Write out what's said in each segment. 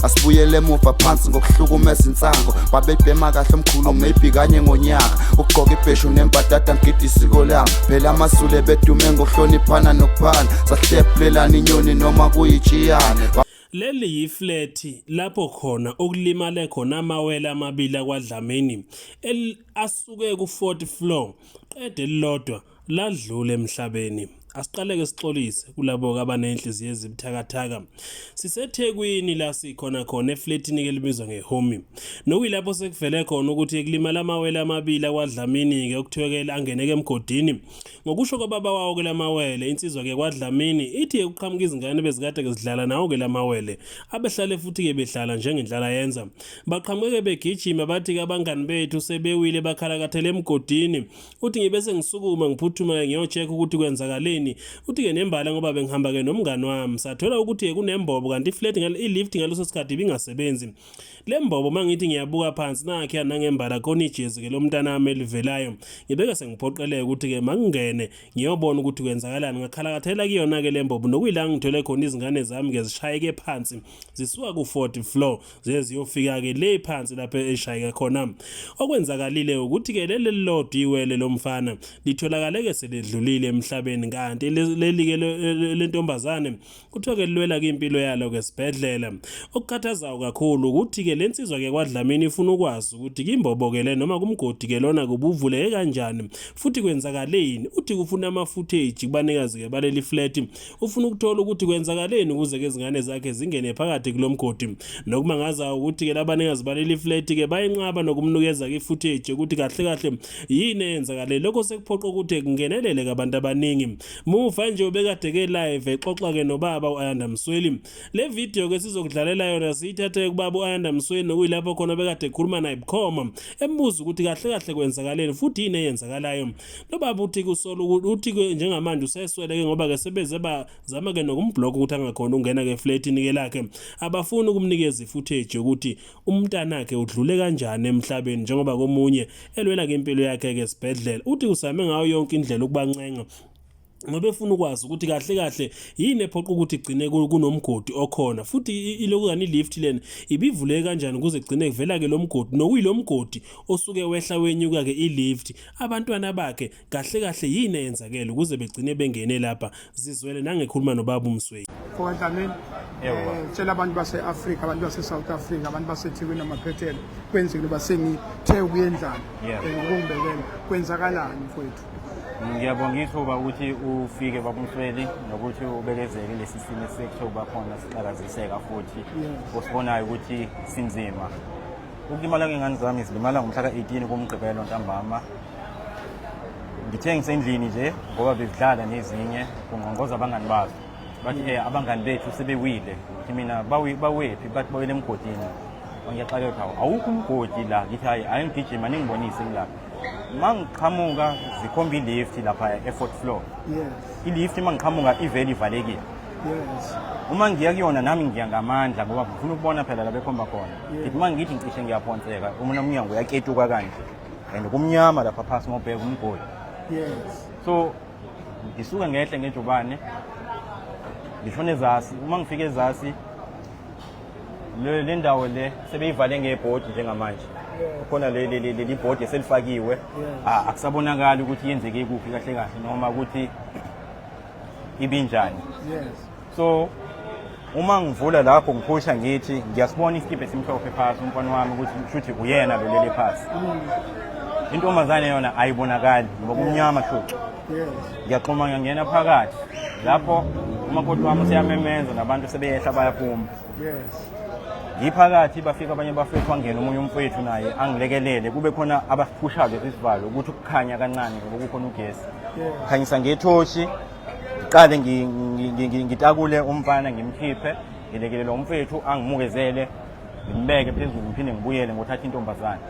Asibuyele emuva phansi ngokuhlukumeza insango babebhema kahle omkhulu maybe kanye ngonyaka ugqoka ibheshu nembadada ngidi isiko lami phela amasule bedume ngokuhloniphana nokuphana sahlephulelana inyoni noma kuyichiyane. Leli yiflethi lapho khona okulimale khona amawele amabili akwaDlamini asuke ku-4th floor qede elilodwa ladlula emhlabeni. Asiqaleke sixolise kulabo abanenhliziyo ezibuthakathaka. SiseThekwini la sikhona khona efletini ke libizwa ngeHomi. Nokuyilapho sekuvele khona ukuthi kulimala amawele amabili akwaDlamini ke okuthiwekela angeneke emgodini. Ngokusho kwababa wawo ke lamawele insizwa ke kwaDlamini ithi ukuqhamuka izingane bezikade ke zidlala nawo ke lamawele. Abehlale futhi ke behlala njengendlala yenza. Baqhamuke begijima bathi ke abangani bethu sebewile bakhalakathele emgodini. Uthi ngibese ngisukuma ngiphuthuma ngiyocheck ukuthi kwenzakaleni. Uthi ke nembala ngoba bengihamba ke nomngani wami sathola ukuthi kunembobo kanti iflat ilift ngaleso sikhathi ibingasebenzi. Le mbobo mangithi ngiyabuka phansi nakhe nangembala khona ijezi ke lomntana wami elivelayo. Ngibeka sengiphoqeleke ukuthi ke mangingene ngiyobona ukuthi kwenzakalani ngakhalakathela kuyona ke le mbobo nokuyila ngithole khona izingane zami ke zishayeke phansi zisuka ku-4th floor ziyofika ke le phansi lapho eshayeke khona. Okwenzakalile ukuthi ke leli lodi iwele lomfana litholakala ke seledlulile emhlabeni kanti leli ke lentombazane kuthiwa ke lilwela ke impilo yalo ke sibhedlela. Okukhathazayo kakhulu ukuthi ke lensizwa ke kwaDlamini ifuna ukwazi ukuthi imbobo ke le noma kumgodi ke lona kubuvuleke kanjani futhi kwenzakaleni. Uthi kufuna ama footage kubanikazi ke baleli flat ufuna ukuthola ukuthi kwenzakaleni ukuze ke izingane zakhe zingene phakathi kulomgodi. Nokumangaza ukuthi ke labanikazi baleli flat ke bayinqaba nokumnikeza ke footage ukuthi kahle kahle yini eyenzakale. Lokho sekuphoqa ukuthi kungenelele ke abantu abaningi. Muva nje ubekade ke live exoxa ke nobaba uAyanda Msweli. Le video ke sizokudlalela yona siyithathe kubaba uAyanda Msweli nokuyilapho khona bekade ekhuluma naye bukhoma embuza ukuthi kahle kahle kwenzakaleni futhi yini eyenzakalayo. Lo baba uthi kusolo uthi ke njengamanje useswele ke ngoba ke sebeze bazama ke nokumblock ukuthi angakhona ungena ke flatini ke lakhe. Abafuni ukumnikeza ifootage ukuthi umntana wakhe udlule kanjani emhlabeni njengoba komunye elwela ke impilo yakhe ke sibhedlela. Uthi usame ngayo yonke indlela ukubancenga ngoba efuna ukwazi ukuthi kahle kahle yini ephoqa ukuthi igcine kunomgodi okhona futhi iloku kani lift lena ibivuleke kanjani ukuze igcine kuvela ke lo mgodi nokuyilomgodi osuke wehla wenyuka ke ilift. Abantwana bakhe kahle kahle yini eyenzakele ukuze begcine bengene lapha. Zizwele nangekhuluma nobaba uMsweli. Dlamini tshela abantu base-Afrika abantu base-South Africa abantu baseThekwini namaphethelo kwenzekile basengithe ukuyendlala ukungibekela kwenzakalani mfowethu. Ngiyabonga ithuba ukuthi ufike baba uMsweli nokuthi ubekezele lesi simo esekuthoba khona siqhakaziseka futhi usibonayo ukuthi sinzima. Ukulimala ngengane zami zilimala ngomhla ka-18 kumgqibelo ntambama. Ngithe ngisendlini nje ngoba bedlala nezinye kungqonqoza abangani bazo bathi abangani bethu sebewile. Mina bawephi bathi bawele emgodini. Ngiyaqala ukuthi awukho umgodi la ngithi hayi ayengigijima ningibonise ngilapha. Mangiqhamuka zikhomba ilift lapha e4th floor. Ilift mangiqhamuka ivele ivalekile. Uma ngiya kuyona nami ngiya ngamandla ngoba ngifuna ukubona phela la bekhomba khona. Ngithi mangithi ngicishe ngiyaphonseka uma umnyango uyaketuka kanje and kumnyama lapha phansi ngobheka umgodi. So ngisuka ngehle ngejubane ngishone ezasi. Uma ngifike ezasi le ndawo le sebeyivale ngebhodi njengamanje. Khona leli bhodi eselifakiwe akusabonakala ukuthi yenzeke kuphi kahle kahle noma ukuthi ibinjani. So uma ngivula lapho ngiphusha ngithi ngiyasibona isikiphe esimhlophe phansi umfana wami ukuthi shuthi uyena lo lele phansi. Intombazane yona ayibonakali ngoba kumnyama shuthi. Ngiyaqhuma ngiyangena phakathi lapho umakoti wami useyamemeza nabantu sebeyehla bayaphuma. Ngiphakathi bafika abanye bafethu wangena omunye umfowethu naye angilekelele kube khona abaphushayo lesivalo ukuthi ukukhanya kancane ngoba kukhona ugesi. Khanyisa ngethoshi ngiqale ngitakule umfana ngimkhiphe ngilekelele umfowethu angimukezele ngimbeke phezulu ngiphinde ngibuyele ngothatha intombazane.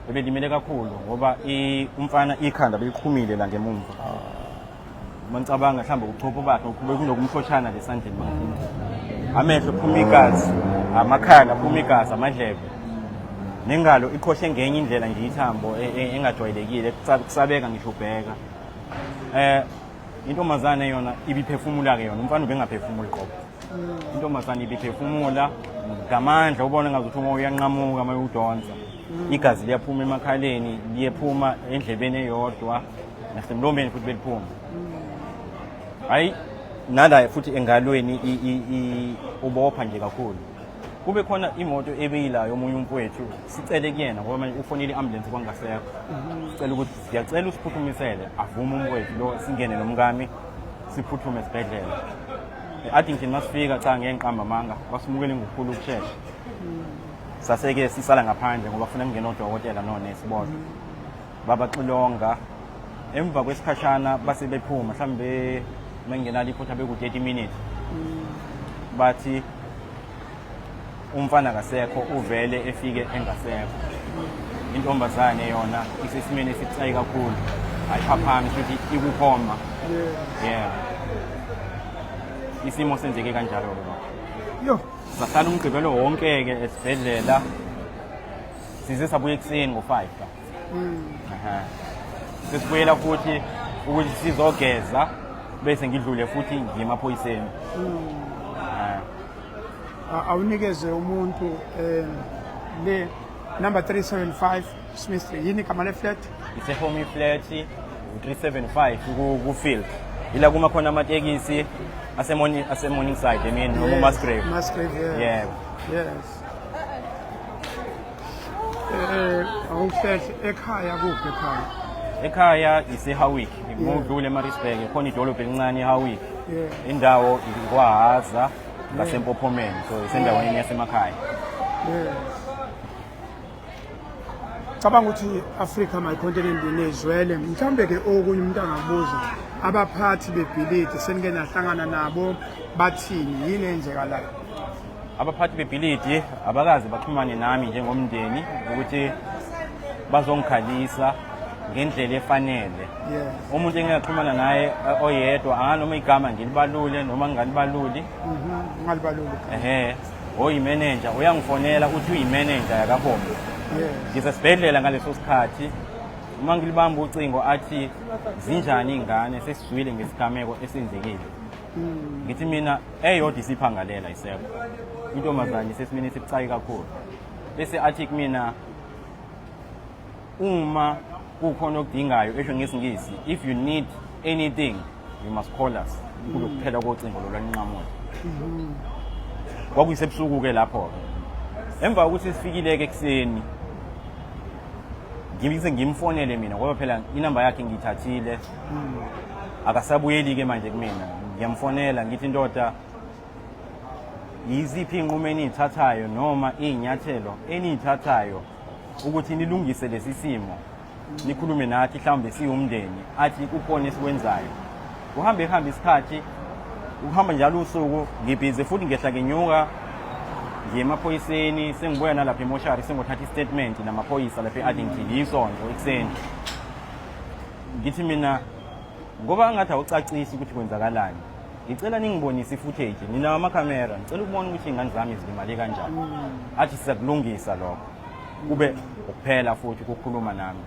Bebelimele kakhulu ngoba umfana ikhanda beliqhumile la ngemumva. Manicabanga mhlawumbe ubuchopho bakhe kube kunokumhloshana lesandleni bakhe. Amehlo phuma igazi, amakhala phuma igazi, amadlebe. Nengalo iqhoshe ngenye indlela nje ithambo engajwayelekile kusabeka ngisho ubheka. Intombazane yona ibiphefumula ke yona umfana ubengaphefumuli qobo. Intombazane ibiphefumula ngamandla ubona ngazuthi uma uyanqamuka uma udonsa igazi liyaphuma emakhaleni liyephuma endlebeni eyodwa nasemlomeni futhi beliphuma hayi nala futhi engalweni ubopha nje kakhulu kube khona imoto ebeyilayo omunye umfowethu sicele kuyena ngoba manje ufonile i-ambulance kwangasekho sicela ukuthi siyacela usiphuthumisele avume umfowethu lo singene nomkami siphuthume esibhedlela athi nje masifika cha ngeke ngiqamba amanga basimukele ngokukhulu ukushesha saseke sisala ngaphandle ngoba funa kungena odokotela nonesi bodwa babaxilonga emva kwesikhashana base bephuma mhlambe mangenala iphutha beku 30 minutes bathi umfana kasekho uvele efike engasekho intombazane yona isesimene esicayi kakhulu ayiphaphami futhi ikukhoma yeah isimo senzeke kanjalo yo sahlala umgqibelo wonke ke esibhedlela size sabuye ekseni ngo5 aha sesibuyela futhi ukuthi sizogeza bese ngidlule futhi ngiyemaphoyiseni awunikeze umuntu le number 375 Smith Street yini igama le flat ise home flat 375 ku field ila kuma khona amatekisi ase morning side emini noma Musgrave yeah yes awuhle ekhaya kuphi ekhaya ise Howick ngidlule eMaritzburg khona idolobha elincane eHowick indawo ikwahaza ngasempophomeni so isendaweni yasemakhaya cabanga ukuthi Africa my continent inezwele mhlambe ke okunye umuntu angabuza abaphathi bebhilidi senike nahlangana nabo bathini yini enzekalayo abaphathi bebhilidi abakazi baxhumane nami njengomndeni ukuthi bazongikhalisa ngendlela efanele umuntu engaxhumana naye oyedwa anganoma igama ngilibalule noma ngalibaluli ngalibaluli oyimanager uyangifonela uthi uyimanager yakahome ngisesibhedlela ngaleso sikhathi uma ngilibamba ucingo athi zinjani ingane sesizwile ngesigameko esenzekile ngithi mina eyodwa isiphangalela isekho intombazane sesimini sibucayi kakhulu bese athi kumina uma kukhona okudingayo esho ngesingisi if you need anything you must call us kulokuphela kocingo lolwanqamulo kwakuyisebusuku ke lapho emva ukuthi sifikile ke ekseni ngibise ngimfonele mina ngoba phela inamba yakhe ngiyithathile akasabuyeli ke manje kumina ngiyamfonela ngithi indoda yiziphi inqumo enizithathayo noma izinyathelo enizithathayo ukuthi nilungise lesi simo nikhulume nathi mhlawumbe siyumndeni athi kukhona esikwenzayo uhambe isikhathi uhamba njalo usuku ngibhize futhi ngehla kenyuka ngiye emaphoyiseni sengibuya nalapha emoshari sengothatha istatement namaphoyisa lapha eAddington yisonto ekseni ngithi mina ngoba ngathi awucacisi ukuthi kwenzakalani ngicela ningibonise ifootage nina amakhamera ngicela ukubona ukuthi ingane zami zilimale kanjani athi siyakulungisa lokho kube ukuphela futhi ukukhuluma nami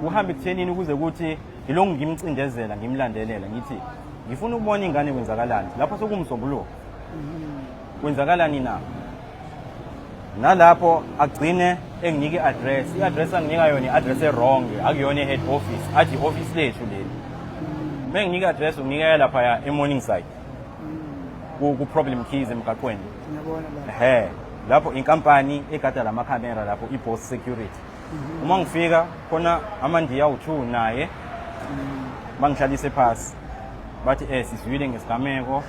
uhambe kuthenini ukuze ukuthi ngilongu ngimcindezela ngimlandelela ngithi ngifuna ukubona ingane kwenzakalani lapho sokumsombuluko kwenzakalani na nalapho agcine enginike i-address i-address anginika yona i-address wrong akuyona head office athi office lethu leli menginika i-address unginika lapha eMorningside ku problem keys emgaqweni ngiyabona lapho inkampani egada lamakhamera lapho iBoss Security uma ngifika khona amandiya u2 naye bangihlalise phansi bathi sizwile ngesigameko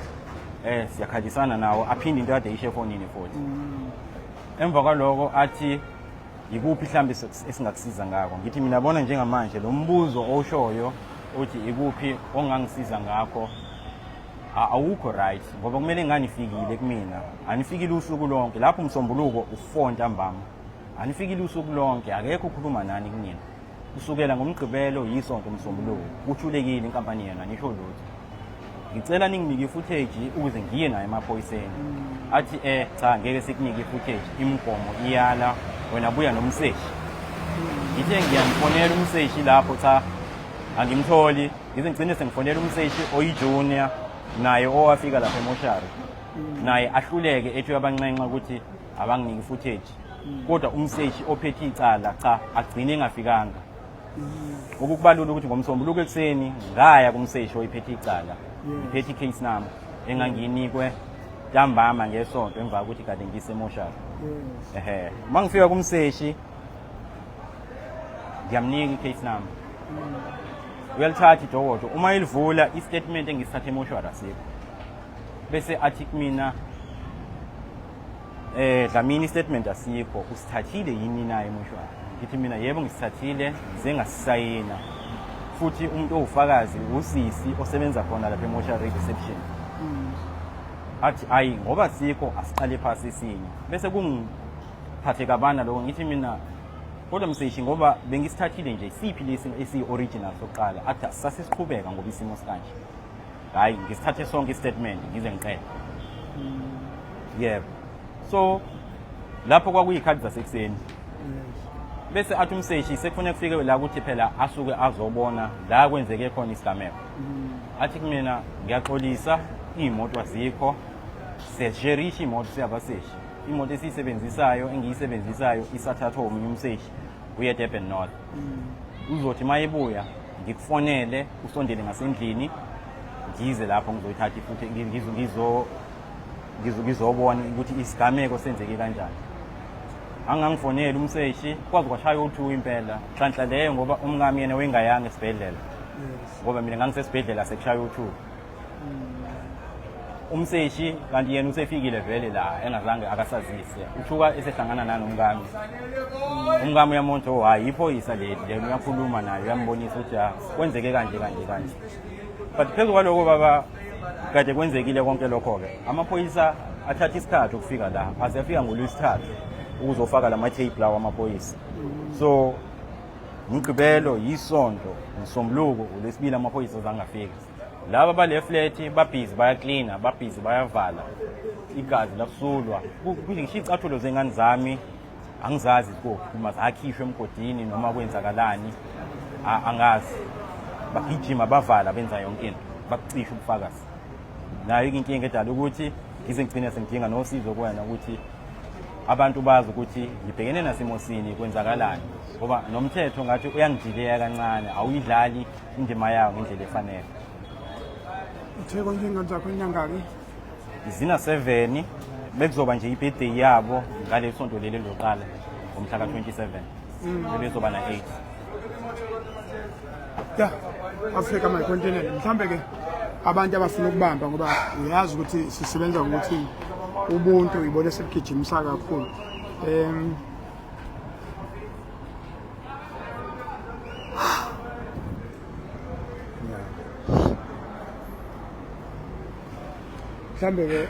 siyakhalisana nawo aphinde into yade ishe fonini futhi emva kwaloko athi ikuphi mhlambe esingakusiza ngakho ngithi mina bona njengamanje lo mbuzo oshoyo uthi ikuphi ongangisiza ngakho awukho right ngoba kumele nganifikile kumina anifikile usuku lonke lapho umsombuluko u4 ntambama anifikile usuku lonke akekho ukukhuluma nani kunina kusukela ngomgqibelo yisonto umsombuluko uthulekile inkampani yena nisho lutho ngicela ninginike footage ukuze ngiye naye emaphoyiseni athi cha ngeke sikunike footage imigomo iyala wena buya nomseshi ngithe ngiyamfonela umseshi lapho cha angimtholi ngize ngicine sengifonela umseshi oyijunior naye owafika lapha emoshari naye ahluleke ethi uyabanxenxa ukuthi abanginiki footage kodwa umseshi ophethe icala cha agcine engafikanga okukubalula ukuthi ngomsombuluko ekseni ngaya kumseshi oyiphethe icala iphethe case number engangiyinikwe ntambama ngesonto emva kokuthi kade ngisemoshari mangifika kumseshi ngiyamnika i-case number uyalithatha idokodo uma ilivula i-statement engisithathe emoshwari asikho bese athi kumina Dlamini i-statement asikho usithathile yini naye emoshwari ngithi mina yebo ngisithathile ngize ngasisayina futhi umuntu owufakazi usisi osebenza khona lapha emoshwari reception athi ayi ngoba sikho asiqale phasi sinye bese kungiphathe kabana lokho ngithi mina kodwa mseshi ngoba bengisithathile nje siphi lesi esi-original sokuqala athi sasesiqhubeka ngoba isimo sikanje hayi ngisithathe sonke i-statement ngize ngiqede yebo so lapho kwakuyikhathi zasekuseni bese athi umseshi sekufanele kufike la ukuthi phela asuke azobona la kwenzeke khona isigameko athi kumina ngiyaxolisa iy'moto azikho sesherisha imoto siyabaseshi imoto esiyisebenzisayo engiyisebenzisayo isathathwa omunye umseshi uye eDurban North uzothi mayebuya ngikufonele usondele ngasendlini ngize lapho ngizoyithatha futhi ngizobona ukuthi isigameko senzeke kanjani angangifonela umseshi kwazi kwashaya u2 impela hlanhla leyo ngoba umngami yena wengayanga esibhedlela ngoba mina ngangisesibhedlela sekushaya u2 umseshi kanti yena usefikile vele la engazange akasazise uthuka esehlangana nanomngami umngami uyamonto hayi iphoyisa leli uyakhuluma naye uyambonisa ukuthi kwenzeke kanje but phezu kwaloko baba kade kwenzekile konke lokho-ke amaphoyisa athatha isikhathi ukufika la asefika ngolwesithathu ukuzofaka la ma-tape lawo amaphoyisa so ngigqibelo yisonto ngisombuluko uLwesibili amaphoyisa azangafika laba bale flat babhizi bayaklina babhizi bayavala igazi lakusulwa ngisho icathulo zengane zami angizazi uma zakhishwe emgodini noma kwenzakalani angazi bagijima bavala benza yonke into bakucisha ubufakazi nayo inkinga edala ukuthi ngize ngigcine sengidinga nosizo kuwena ukuthi abantu bazi ukuthi ngibhekene nasemosini kwenzakalani ngoba nomthetho ngathi uyangidileya kancane awuyidlali indima yawo ngendlela efanele Utheko ingane zakho inyanga-ke zina 7 bekuzoba nje i-birthday yabo ngale sonto leli loqala ngomhla ka-27 bebezoba na-8 ya Africa my continent mhlambe-ke abantu abafuna ukubamba ngoba uyazi ukuthi sisebenza ngokuthi ubuntu uyibone sebugijimisa kakhulu mhlambe-ke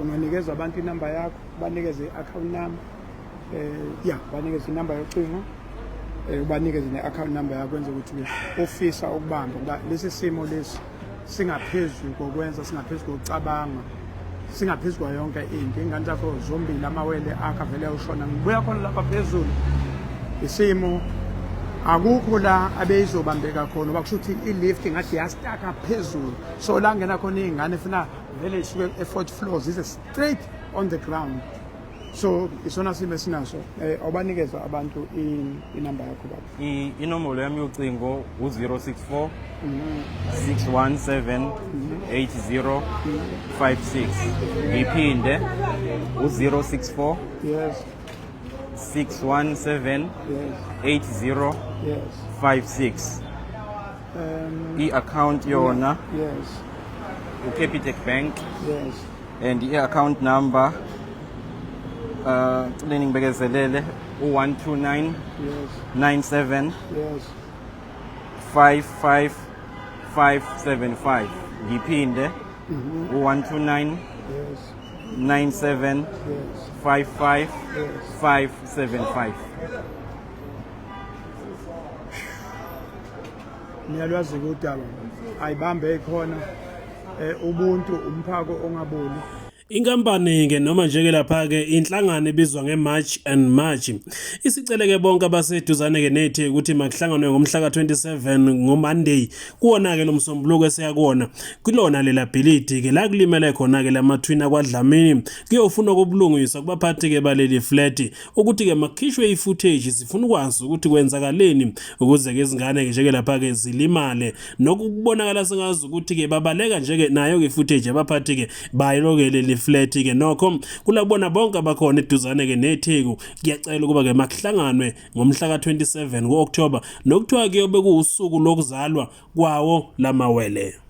unganikeza abantu inamba yakho banikeze i-account number banikeze inamba yocingo ubanikeze ne-account number yakho kwenza ukuthi ofisa ukubamba ngoba lesi simo lesi singaphezulu kokwenza singaphezulu kokucabanga singaphezulu kwa yonke into ingane zakho zombili amawele akho avele ushona ngibuya khona lapha phezulu isimo akukho la abeyizobambeka khona oba kusho ukuthi i-lift ngathi yastaka phezulu so la ngena khona iy'ngane efuna vele isuke e-4th floor zize straight on the ground so isona simo esinaso awubanikeza abantu inamba yakho baba inombolo yami yocingo u-064 617 8056 ngiphinde u-064 yes 617 8056 i-account yona yes uCapitec Bank yes and i-account number cileni ngibekezelele u-129 yes 97 yes 55575 ngiphinde u-129 yes 97 yes 55575 niyalwazi kodaba ayibambe ekhona ubuntu umphako ongaboli Inkampani-ke noma nje-ke lapha-ke inhlangano ebizwa nge-March and March isiceleke bonke abaseduzane-ke neTheku ukuthi makuhlanganwe ngomhla ka-27 ngoMonday kuwona-ke lo msombuluko esiyakuwona kulona lela bhilidi-ke la kulimele khona-ke lamathwina kwaDlamini kuyofuna ukubulungiswa kubaphathi-ke baleli flat ukuthi-ke makukhishwe i-footage sifuna ukwazi ukuthi kwenzakaleni ukuze-ke izingane-ke nje-ke lapha-ke zilimale nokubonakala sengazi ukuthi-ke babaleka nje-ke nayo-ke i-footage abaphathi-ke bayiloke leli flat-ke nokho kulabona bonke abakhona eduzane-ke neTheku kuyacela ukuba-ke makuhlanganwe ngomhla ka-27 ku-October nokuthiwa kuyobe kuwusuku lokuzalwa kwawo lamawele.